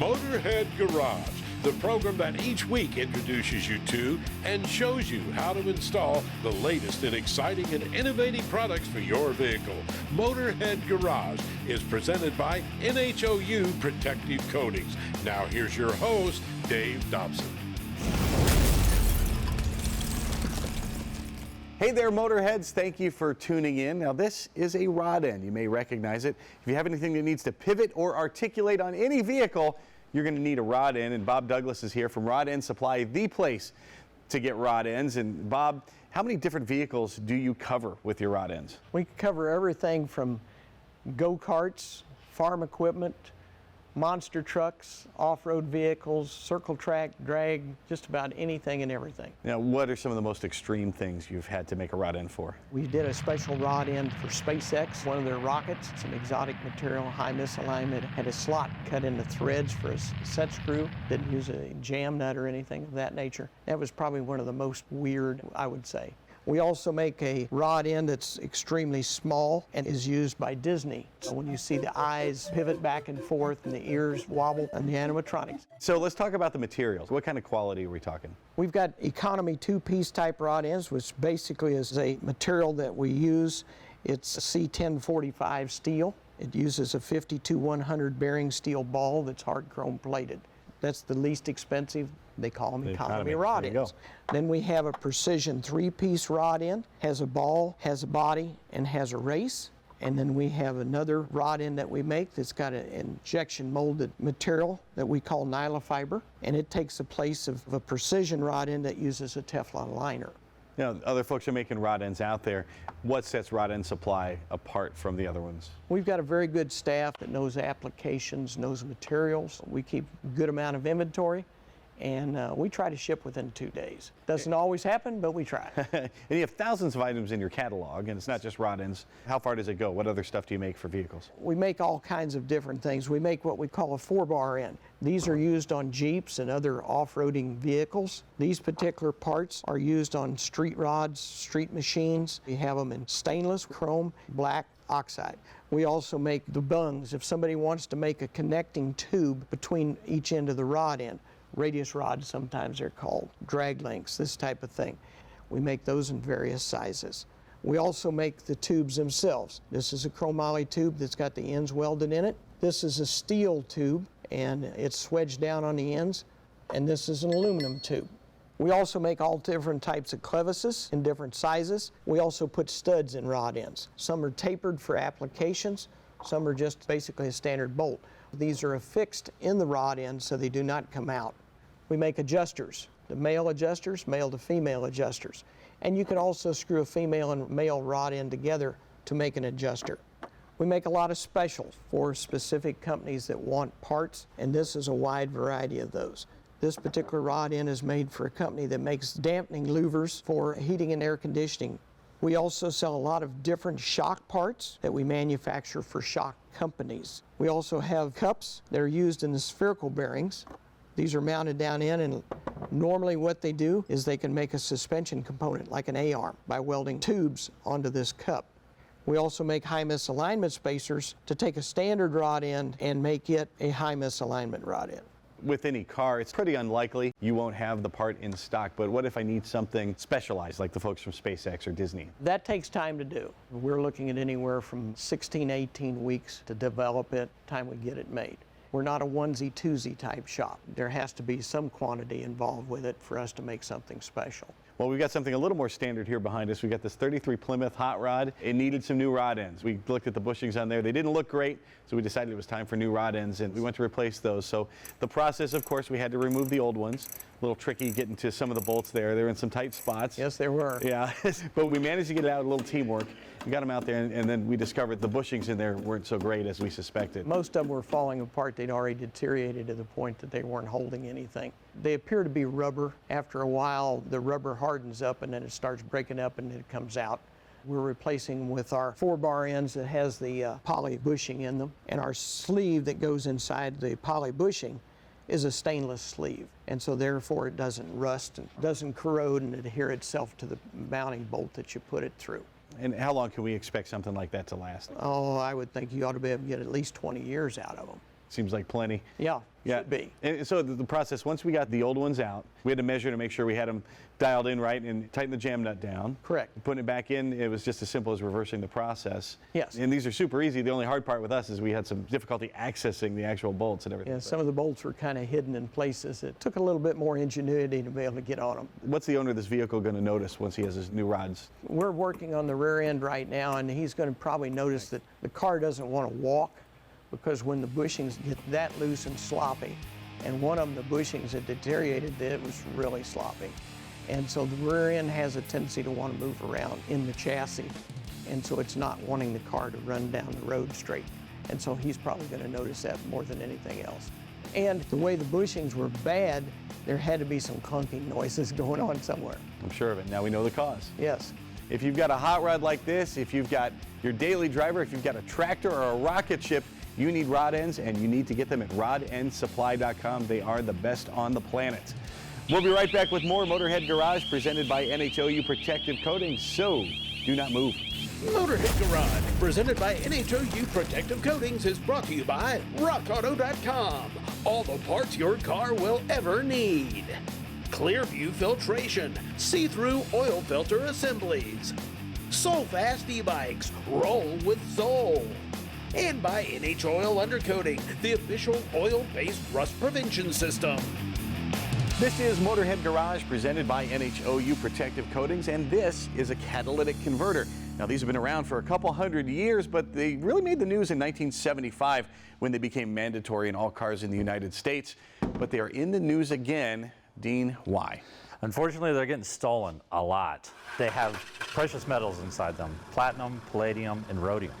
Motorhead Garage, the program that each week introduces you to and shows you how to install the latest in exciting and innovative products for your vehicle. Motorhead Garage is presented by NHOU Protective Coatings. Now here's your host, Dave Dobson. Hey there, Motorheads. Thank you for tuning in. Now, this is a rod end. You may recognize it. If you have anything that needs to pivot or articulate on any vehicle, you're going to need a rod end. And Bob Douglas is here from Rod End Supply, the place to get rod ends. And Bob, how many different vehicles do you cover with your rod ends? We cover everything from go-karts, farm equipment, monster trucks, off-road vehicles, circle track, drag, just about anything and everything. Now, what are some of the most extreme things you've had to make a rod end for? We did a special rod end for SpaceX, one of their rockets, some exotic material, high misalignment, had a slot cut into threads for a set screw, didn't use a jam nut or anything of that nature. That was probably one of the most weird, I would say. We also make a rod end that's extremely small and is used by Disney. So when you see the eyes pivot back and forth and the ears wobble and the animatronics. So let's talk about the materials. What kind of quality are we talking? We've got economy two-piece type rod ends, which basically is a material that we use. It's a C1045 steel. It uses a 52-100 bearing steel ball that's hard chrome plated. That's the least expensive. They call them economy rod ends. Then we have a precision three-piece rod end, has a ball, has a body, and has a race. And then we have another rod end that we make that's got an injection molded material that we call nylofiber, and it takes the place of a precision rod end that uses a Teflon liner. You know, other folks are making rod ends out there. What sets Rod End Supply apart from the other ones? We've got a very good staff that knows applications, knows materials. We keep a good amount of inventory, and we try to ship within 2 days. Doesn't always happen, but we try. And you have thousands of items in your catalog, and it's not just rod ends. How far does it go? What other stuff do you make for vehicles? We make all kinds of different things. We make what we call a 4-bar end. These are used on Jeeps and other off-roading vehicles. These particular parts are used on street rods, street machines. We have them in stainless, chrome, black, oxide. We also make the bungs. If somebody wants to make a connecting tube between each end of the rod end, radius rods sometimes they're called, drag links, this type of thing. We make those in various sizes. We also make the tubes themselves. This is a chromoly tube that's got the ends welded in it. This is a steel tube and it's swedged down on the ends. And this is an aluminum tube. We also make all different types of clevises in different sizes. We also put studs in rod ends. Some are tapered for applications, some are just basically a standard bolt. These are affixed in the rod end so they do not come out. We make adjusters, the male adjusters, male to female adjusters. And you can also screw a female and male rod end together to make an adjuster. We make a lot of specials for specific companies that want parts, and this is a wide variety of those. This particular rod end is made for a company that makes dampening louvers for heating and air conditioning. We also sell a lot of different shock parts that we manufacture for shock companies. We also have cups that are used in the spherical bearings. These are mounted down in, and normally what they do is they can make a suspension component like an A-arm by welding tubes onto this cup. We also make high misalignment spacers to take a standard rod end and make it a high misalignment rod end. With any car, it's pretty unlikely you won't have the part in stock, but what if I need something specialized like the folks from SpaceX or Disney? That takes time to do. We're looking at anywhere from 16, 18 weeks to develop it, time we get it made. We're not a onesie-twosie type shop. There has to be some quantity involved with it for us to make something special. Well, we've got something a little more standard here behind us. We've got this 33 Plymouth hot rod. It needed some new rod ends. We looked at the bushings on there. They didn't look great, so we decided it was time for new rod ends, and we went to replace those. So the process, of course, we had to remove the old ones. A little tricky getting to some of the bolts there. They were in some tight spots. Yes, they were. Yeah, but we managed to get it out, a little teamwork. We got them out there, and then we discovered the bushings in there weren't so great as we suspected. Most of them were falling apart. They'd already deteriorated to the point that they weren't holding anything. They appear to be rubber. After a while, the rubber hardens up, and then it starts breaking up, and it comes out. We're replacing them with our 4-bar ends that has the poly bushing in them, and our sleeve that goes inside the poly bushing is a stainless sleeve, and so therefore it doesn't rust and doesn't corrode and adhere itself to the mounting bolt that you put it through. And how long can we expect something like that to last? Oh, I would think you ought to be able to get at least 20 years out of them. Seems like plenty. Yeah, should be. And so the process, once we got the old ones out, we had to measure to make sure we had them dialed in right and tighten the jam nut down. Correct. Putting it back in, it was just as simple as reversing the process. Yes. And these are super easy. The only hard part with us is we had some difficulty accessing the actual bolts and everything. Yeah, some of the bolts were kind of hidden in places. It took a little bit more ingenuity to be able to get on them. What's the owner of this vehicle going to notice once he has his new rods? We're working on the rear end right now, and he's going to probably notice that the car doesn't want to walk, because when the bushings get that loose and sloppy, and one of them, the bushings had deteriorated, that it was really sloppy. And so the rear end has a tendency to want to move around in the chassis, and so it's not wanting the car to run down the road straight. And so he's probably going to notice that more than anything else. And the way the bushings were bad, there had to be some clunking noises going on somewhere. I'm sure of it. Now we know the cause. Yes. If you've got a hot rod like this, if you've got your daily driver, if you've got a tractor or a rocket ship, you need rod ends, and you need to get them at rodendsupply.com. They are the best on the planet. We'll be right back with more Motorhead Garage presented by NHOU Protective Coatings, so do not move. Motorhead Garage, presented by NHOU Protective Coatings, is brought to you by RockAuto.com. All the parts your car will ever need. Clearview Filtration, see-through oil filter assemblies. Soul Fast e-bikes, roll with soul. And by NH Oil Undercoating, the official oil-based rust prevention system. This is Motorhead Garage presented by NHOU Protective Coatings, and this is a catalytic converter. Now, these have been around for a couple hundred years, but they really made the news in 1975 when they became mandatory in all cars in the United States. But they are in the news again. Dean, why? Unfortunately, they're getting stolen a lot. They have precious metals inside them: platinum, palladium, and rhodium.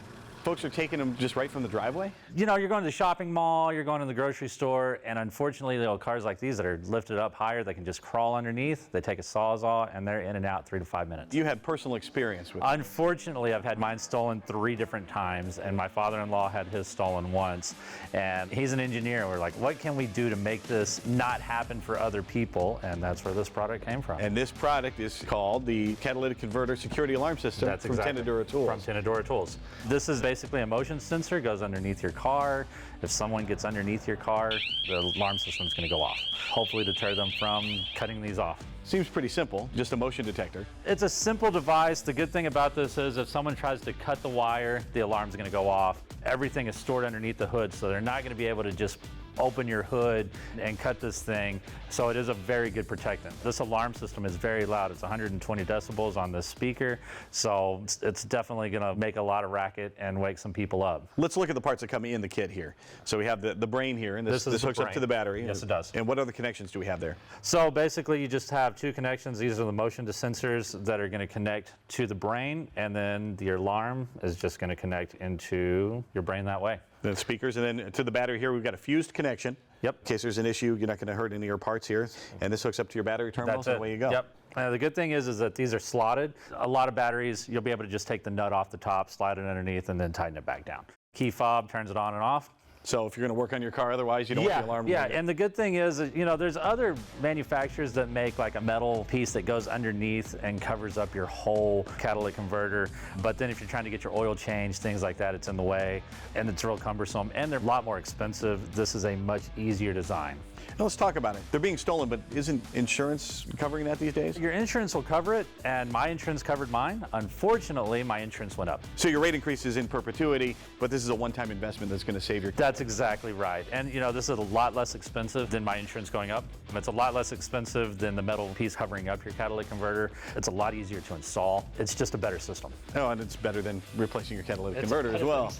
Folks are taking them just right from the driveway? You know, you're going to the shopping mall, you're going to the grocery store, and unfortunately, cars like these that are lifted up higher, they can just crawl underneath. They take a Sawzall, and they're in and out 3 to 5 minutes. You had personal experience with it. Unfortunately, I've had mine stolen 3 different times, and my father-in-law had his stolen once. And he's an engineer. We're like, what can we do to make this not happen for other people? And that's where this product came from. And this product is called the Catalytic Converter Security Alarm System from Tenadura Tools. From Tenadura Tools. This is basically a motion sensor, goes underneath your car. If someone gets underneath your car, the alarm system's going to go off. Hopefully deter them from cutting these off. Seems pretty simple, just a motion detector. It's a simple device. The good thing about this is if someone tries to cut the wire, the alarm's going to go off. Everything is stored underneath the hood, so they're not going to be able to just open your hood and cut this thing. So it is a very good protectant. This alarm system is very loud. It's 120 decibels on this speaker, so it's definitely going to make a lot of racket and wake some people up. Let's look at the parts that come in the kit here. So we have the brain here, and this hooks up to the battery. Yes, it does. And what other connections do we have there? So basically, you just have 2 connections. These are the motion sensors that are going to connect to the brain, and then your alarm is just going to connect into your brain that way. The speakers, and then to the battery here, we've got a fused connection. Yep. In case there's an issue, you're not going to hurt any of your parts here. And this hooks up to your battery terminals, and away you go. Yep. The good thing is that these are slotted. A lot of batteries, you'll be able to just take the nut off the top, slide it underneath, and then tighten it back down. Key fob turns it on and off. So if you're going to work on your car, otherwise you don't want the alarm. Yeah, and the good thing is, you know, there's other manufacturers that make like a metal piece that goes underneath and covers up your whole catalytic converter. But then if you're trying to get your oil changed, things like that, it's in the way, and it's real cumbersome, and they're a lot more expensive. This is a much easier design. Now let's talk about it. They're being stolen, but isn't insurance covering that these days? Your insurance will cover it, and my insurance covered mine. Unfortunately, my insurance went up. So your rate increase is in perpetuity, but this is a one-time investment that's going to save your car. That's exactly right. And you know, this is a lot less expensive than my insurance going up. It's a lot less expensive than the metal piece covering up your catalytic converter. It's a lot easier to install. It's just a better system. Oh, and it's better than replacing your catalytic converter as well.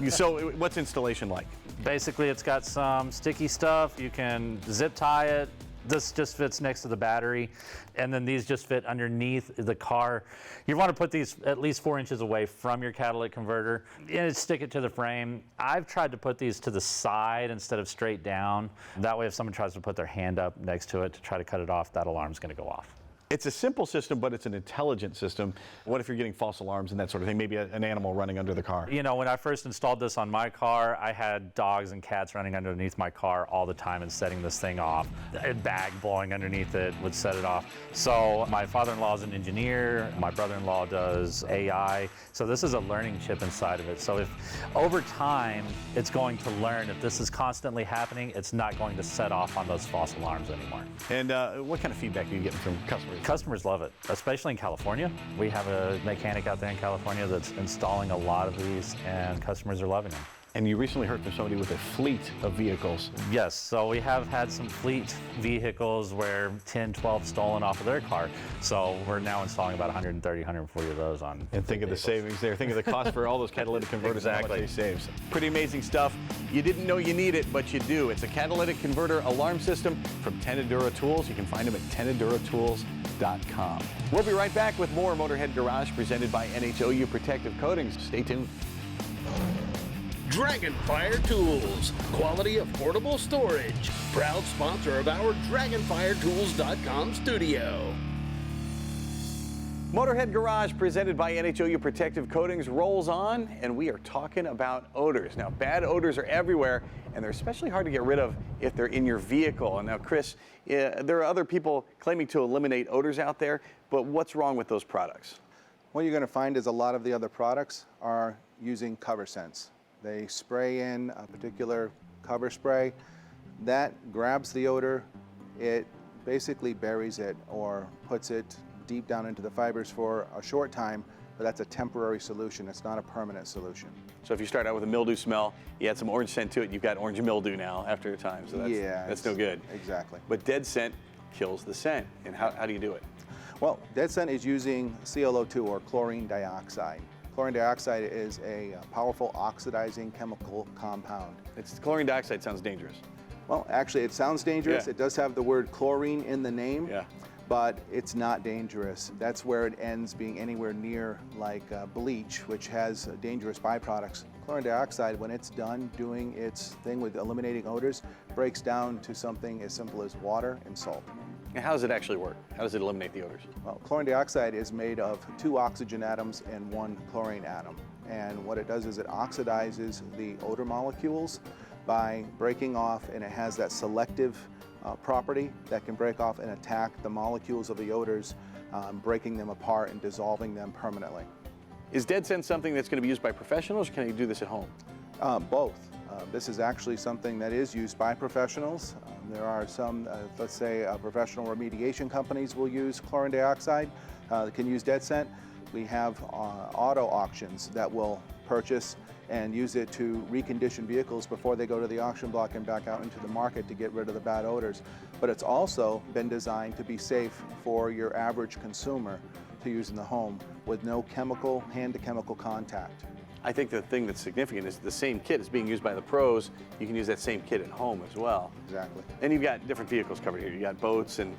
So what's installation like? Basically, it's got some sticky stuff. You can zip tie it. This just fits next to the battery, and then these just fit underneath the car. You want to put these at least 4 inches away from your catalytic converter and stick it to the frame. I've tried to put these to the side instead of straight down. That way, if someone tries to put their hand up next to it to try to cut it off, that alarm's going to go off. It's a simple system, but it's an intelligent system. What if you're getting false alarms and that sort of thing? Maybe an animal running under the car. You know, when I first installed this on my car, I had dogs and cats running underneath my car all the time and setting this thing off. A bag blowing underneath it would set it off. So my father-in-law is an engineer. My brother-in-law does AI. So this is a learning chip inside of it. So if over time it's going to learn, if this is constantly happening, it's not going to set off on those false alarms anymore. And what kind of feedback are you getting from customers? Customers love it, especially in California. We have a mechanic out there in California that's installing a lot of these, and customers are loving them. And you recently heard from somebody with a fleet of vehicles. Yes, so we have had some fleet vehicles where 10, 12 stolen off of their car. So we're now installing about 130, 140 of those on. And think of the savings there. Think of the cost for all those catalytic converters. Exactly. And how much they save. Pretty amazing stuff. You didn't know you need it, but you do. It's a catalytic converter alarm system from Tenadura Tools. You can find them at tenaduratools.com. We'll be right back with more Motorhead Garage presented by NHOU Protective Coatings. Stay tuned. Dragonfire Tools, quality affordable storage. Proud sponsor of our DragonfireTools.com studio. Motorhead Garage presented by NHOU Protective Coatings rolls on, and we are talking about odors. Now, bad odors are everywhere, and they're especially hard to get rid of if they're in your vehicle. And now, Chris, there are other people claiming to eliminate odors out there, but what's wrong with those products? What you're going to find is a lot of the other products are using cover scents. They spray in a particular cover spray that grabs the odor, it basically buries it or puts it deep down into the fibers for a short time, but that's a temporary solution. It's not a permanent solution. So if you start out with a mildew smell, you add some orange scent to it, you've got orange mildew now after a time. So that's no good. Exactly. But dead scent kills the scent. And how do you do it? Well, dead scent is using ClO2 or chlorine dioxide. Chlorine dioxide is a powerful oxidizing chemical compound. Chlorine dioxide sounds dangerous. Well, actually, it sounds dangerous. Yeah. It does have the word chlorine in the name, Yeah. but it's not dangerous. That's where it ends being anywhere near like bleach, which has dangerous byproducts. Chlorine dioxide, when it's done doing its thing with eliminating odors, breaks down to something as simple as water and salt. And how does it actually work? How does it eliminate the odors? Well, chlorine dioxide is made of 2 oxygen atoms and 1 chlorine atom. And what it does is it oxidizes the odor molecules by breaking off, and it has that selective property that can break off and attack the molecules of the odors, breaking them apart and dissolving them permanently. Is dead scent something that's going to be used by professionals, or can you do this at home? Both. This is actually something that is used by professionals. There are some, let's say, professional remediation companies will use chlorine dioxide, can use dead scent. We have auto auctions that will purchase and use it to recondition vehicles before they go to the auction block and back out into the market to get rid of the bad odors. But it's also been designed to be safe for your average consumer to use in the home with no chemical, hand-to-chemical contact. I think the thing that's significant is the same kit is being used by the pros. You can use that same kit at home as well. Exactly. And you've got different vehicles covered here. You've got boats and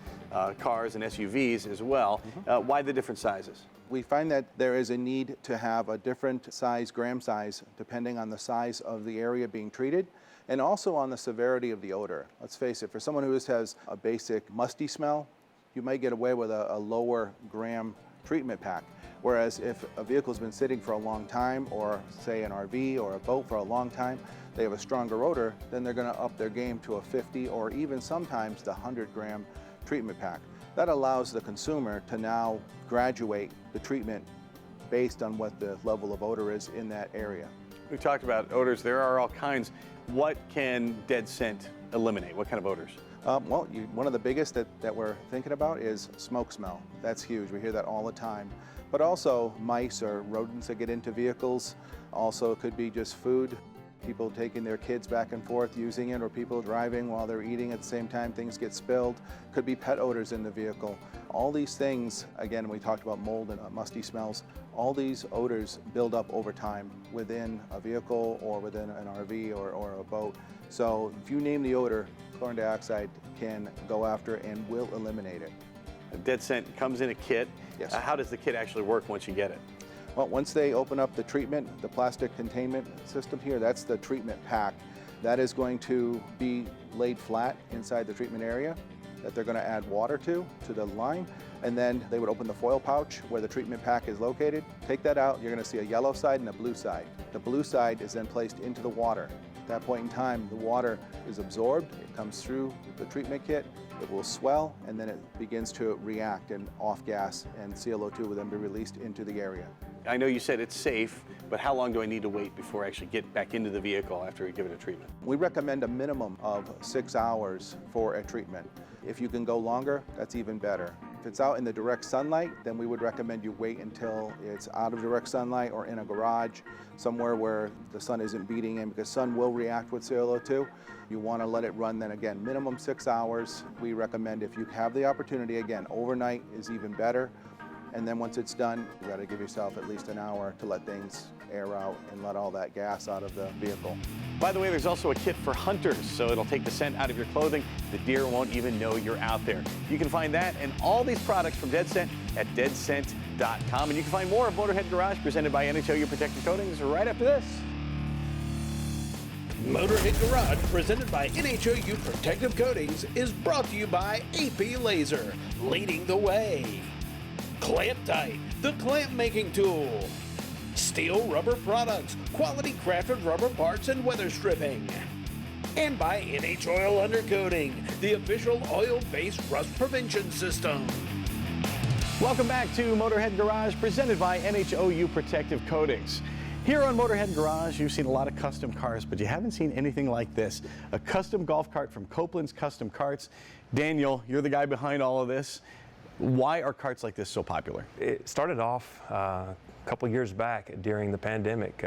cars and SUVs as well. Why the different sizes? We find that there is a need to have a different size, gram size, depending on the size of the area being treated, and also on the severity of the odor. Let's face it, for someone who just has a basic musty smell, you might get away with a lower gram treatment pack. Whereas if a vehicle's been sitting for a long time, or say an RV or a boat for a long time, they have a stronger odor, then they're going to up their game to a 50 or even sometimes the 100-gram treatment pack. That allows the consumer to now graduate the treatment based on what the level of odor is in that area. We've talked about odors. There are all kinds. What can dead scent eliminate? What kind of odors? One of the biggest that we're thinking about is smoke smell. That's huge. We hear that all the time. But also mice or rodents that get into vehicles. Also, it could be just food. People taking their kids back and forth using it, or people driving while they're eating at the same time, things get spilled. Could be pet odors in the vehicle. All these things, again, we talked about mold and musty smells, all these odors build up over time within a vehicle or within an RV or a boat. So if you name the odor, chlorine dioxide can go after and will eliminate it. Dead scent comes in a kit. Yes. How does the kit actually work once you get it? Well, once they open up the treatment, the plastic containment system here, that's the treatment pack. That is going to be laid flat inside the treatment area. that they're going to add water to the line, and then they would open the foil pouch where the treatment pack is located. Take that out, you're going to see a yellow side and a blue side. The blue side is then placed into the water. At that point in time, the water is absorbed, it comes through the treatment kit, it will swell, and then it begins to react and off gas, and CO2 will then be released into the area. I know you said it's safe, but how long do I need to wait before I actually get back into the vehicle after we give it a treatment? We recommend a minimum of 6 hours for a treatment. If you can go longer, that's even better. If it's out in the direct sunlight, then we would recommend you wait until it's out of direct sunlight or in a garage, somewhere where the sun isn't beating in, because sun will react with CO2. You want to let it run then again, minimum 6 hours. We recommend, if you have the opportunity, again, overnight is even better. And then once it's done, you got to give yourself at least an hour to let things air out and let all that gas out of the vehicle. By the way, there's also a kit for hunters, so it'll take the scent out of your clothing. The deer won't even know you're out there. You can find that and all these products from Dead Scent at deadscent.com. And you can find more of Motorhead Garage presented by NHOU Protective Coatings right after this. Motorhead Garage, presented by NHOU Protective Coatings, is brought to you by AP Laser, leading the way. Clamp Tight, the clamp making tool. Steel Rubber Products, quality crafted rubber parts and weather stripping. And by NH Oil Undercoating, the official oil-based rust prevention system. Welcome back to Motorhead Garage presented by NHOU Protective Coatings. Here on Motorhead Garage, you've seen a lot of custom cars, but you haven't seen anything like this. A custom golf cart from Copeland's Custom Carts. Daniel, you're the guy behind all of this. Why are carts like this so popular? It started off a couple years back during the pandemic.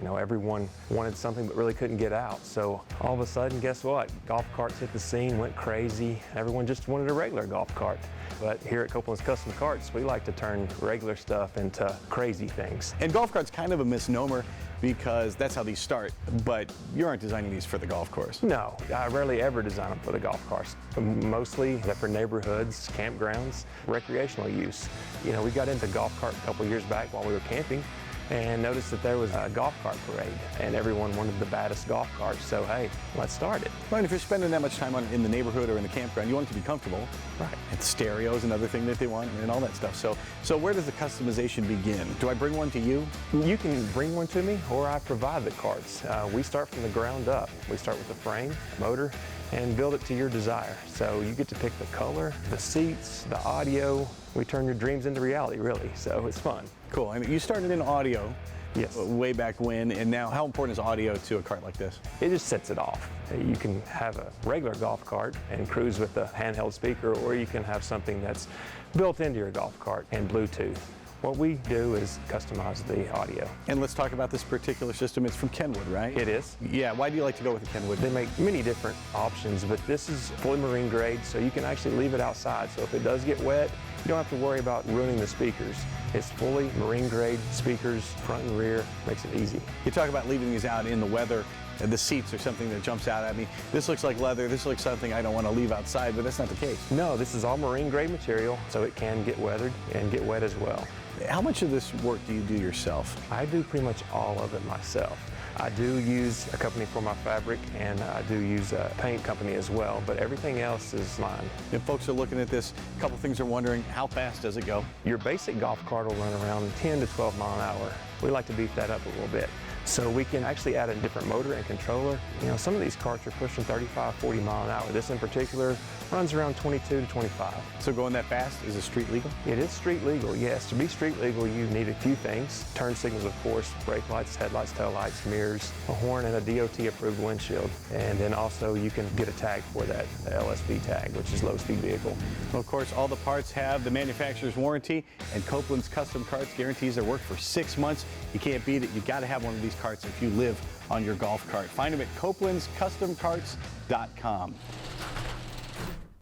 Everyone wanted something but really couldn't get out. So all of a sudden, guess what? Golf carts hit the scene, went crazy. Everyone just wanted a regular golf cart. But here at Copeland's Custom Carts, we like to turn regular stuff into crazy things. And golf cart's kind of a misnomer because that's how these start, but you aren't designing these for the golf course. No, I rarely ever design them for the golf course. Mostly they're for neighborhoods, campgrounds, recreational use. We got into golf cart a couple years back while we were camping and noticed that there was a golf cart parade and everyone wanted the baddest golf cart, so hey, let's start it. Right, if you're spending that much time in the neighborhood or in the campground, you want it to be comfortable. Right. And stereo is another thing that they want and all that stuff. So where does the customization begin? Do I bring one to you? You can bring one to me or I provide the carts. We start from the ground up. We start with the frame, motor, and build it to your desire. So you get to pick the color, the seats, the audio. We turn your dreams into reality, really, so it's fun. Cool, and you started in audio. Yes. Way back when, and now how important is audio to a cart like this? It just sets it off. You can have a regular golf cart and cruise with a handheld speaker, or you can have something that's built into your golf cart and Bluetooth. What we do is customize the audio. And let's talk about this particular system. It's from Kenwood, right? It is. Yeah, why do you like to go with the Kenwood? They make many different options, but this is fully marine grade, so you can actually leave it outside. So if it does get wet, you don't have to worry about ruining the speakers. It's fully marine grade speakers, front and rear, makes it easy. You talk about leaving these out in the weather. The seats are something that jumps out at me. This looks like leather. This looks something I don't want to leave outside, but that's not the case. No, this is all marine grade material, so it can get weathered and get wet as well. How much of this work do you do yourself? I do pretty much all of it myself. I do use a company for my fabric, and I do use a paint company as well, but everything else is mine. If folks are looking at this, a couple things are wondering, how fast does it go? Your basic golf cart will run around 10 to 12 mile an hour. We like to beef that up a little bit. So we can actually add a different motor and controller. Some of these carts are pushing 35, 40 mile an hour. This in particular runs around 22 to 25. So going that fast, is it street legal? It is street legal, yes. To be street legal, you need a few things. Turn signals, of course, brake lights, headlights, tail lights, mirrors, a horn, and a DOT-approved windshield. And then also you can get a tag for that, the LSV tag, which is low-speed vehicle. Well, of course, all the parts have the manufacturer's warranty, and Copeland's Custom Carts guarantees their work for 6 months. You can't beat it. You got to have one of these carts if you live on your golf cart. Find them at copelandscustomcarts.com.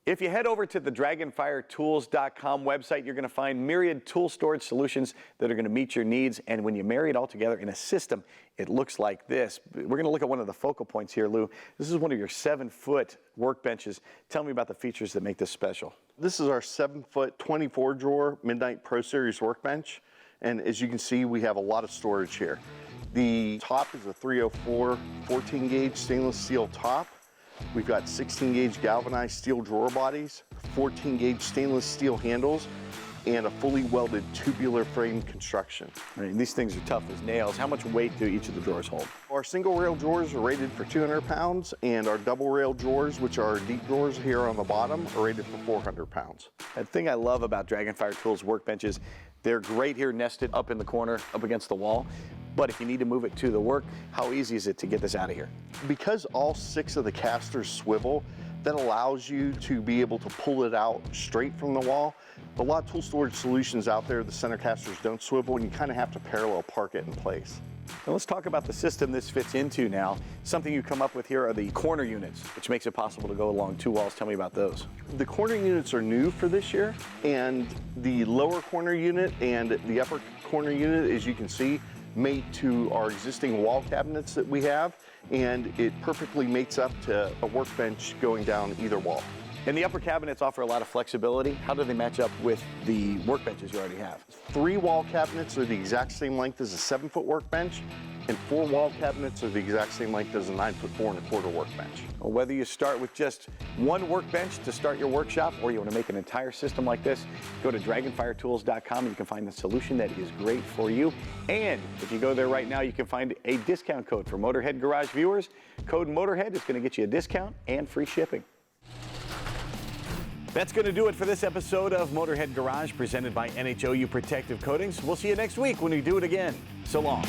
If you head over to the dragonfiretools.com website, you're going to find myriad tool storage solutions that are going to meet your needs. And when you marry it all together in a system, it looks like this. We're going to look at one of the focal points here, Lou. This is one of your 7-foot workbenches. Tell me about the features that make this special. This is our 7-foot 24-drawer Midnight Pro Series workbench. And as you can see, we have a lot of storage here. The top is a 304 14-gauge stainless steel top. We've got 16-gauge galvanized steel drawer bodies, 14-gauge stainless steel handles and a fully welded tubular frame construction. I mean, these things are tough as nails. How much weight do each of the drawers hold? Our single rail drawers are rated for 200 pounds, and our double rail drawers, which are deep drawers here on the bottom, are rated for 400 pounds. The thing I love about Dragonfire Tools workbenches, they're great here nested up in the corner, up against the wall. But if you need to move it to the work, how easy is it to get this out of here? Because all 6 of the casters swivel, that allows you to be able to pull it out straight from the wall. A lot of tool storage solutions out there, the center casters don't swivel, and you kind of have to parallel park it in place. Now let's talk about the system this fits into now. Something you come up with here are the corner units, which makes it possible to go along 2 walls. Tell me about those. The corner units are new for this year, and the lower corner unit and the upper corner unit, as you can see, mate to our existing wall cabinets that we have, and it perfectly mates up to a workbench going down either wall. And the upper cabinets offer a lot of flexibility. How do they match up with the workbenches you already have? 3 wall cabinets are the exact same length as a 7-foot workbench, and 4 wall cabinets are the exact same length as a 9-foot 4 1/4 workbench. Well, whether you start with just one workbench to start your workshop, or you want to make an entire system like this, go to dragonfiretools.com and you can find the solution that is great for you. And if you go there right now, you can find a discount code for Motorhead Garage viewers. Code Motorhead is going to get you a discount and free shipping. That's going to do it for this episode of Motorhead Garage, presented by NHOU Protective Coatings. We'll see you next week when we do it again. So long.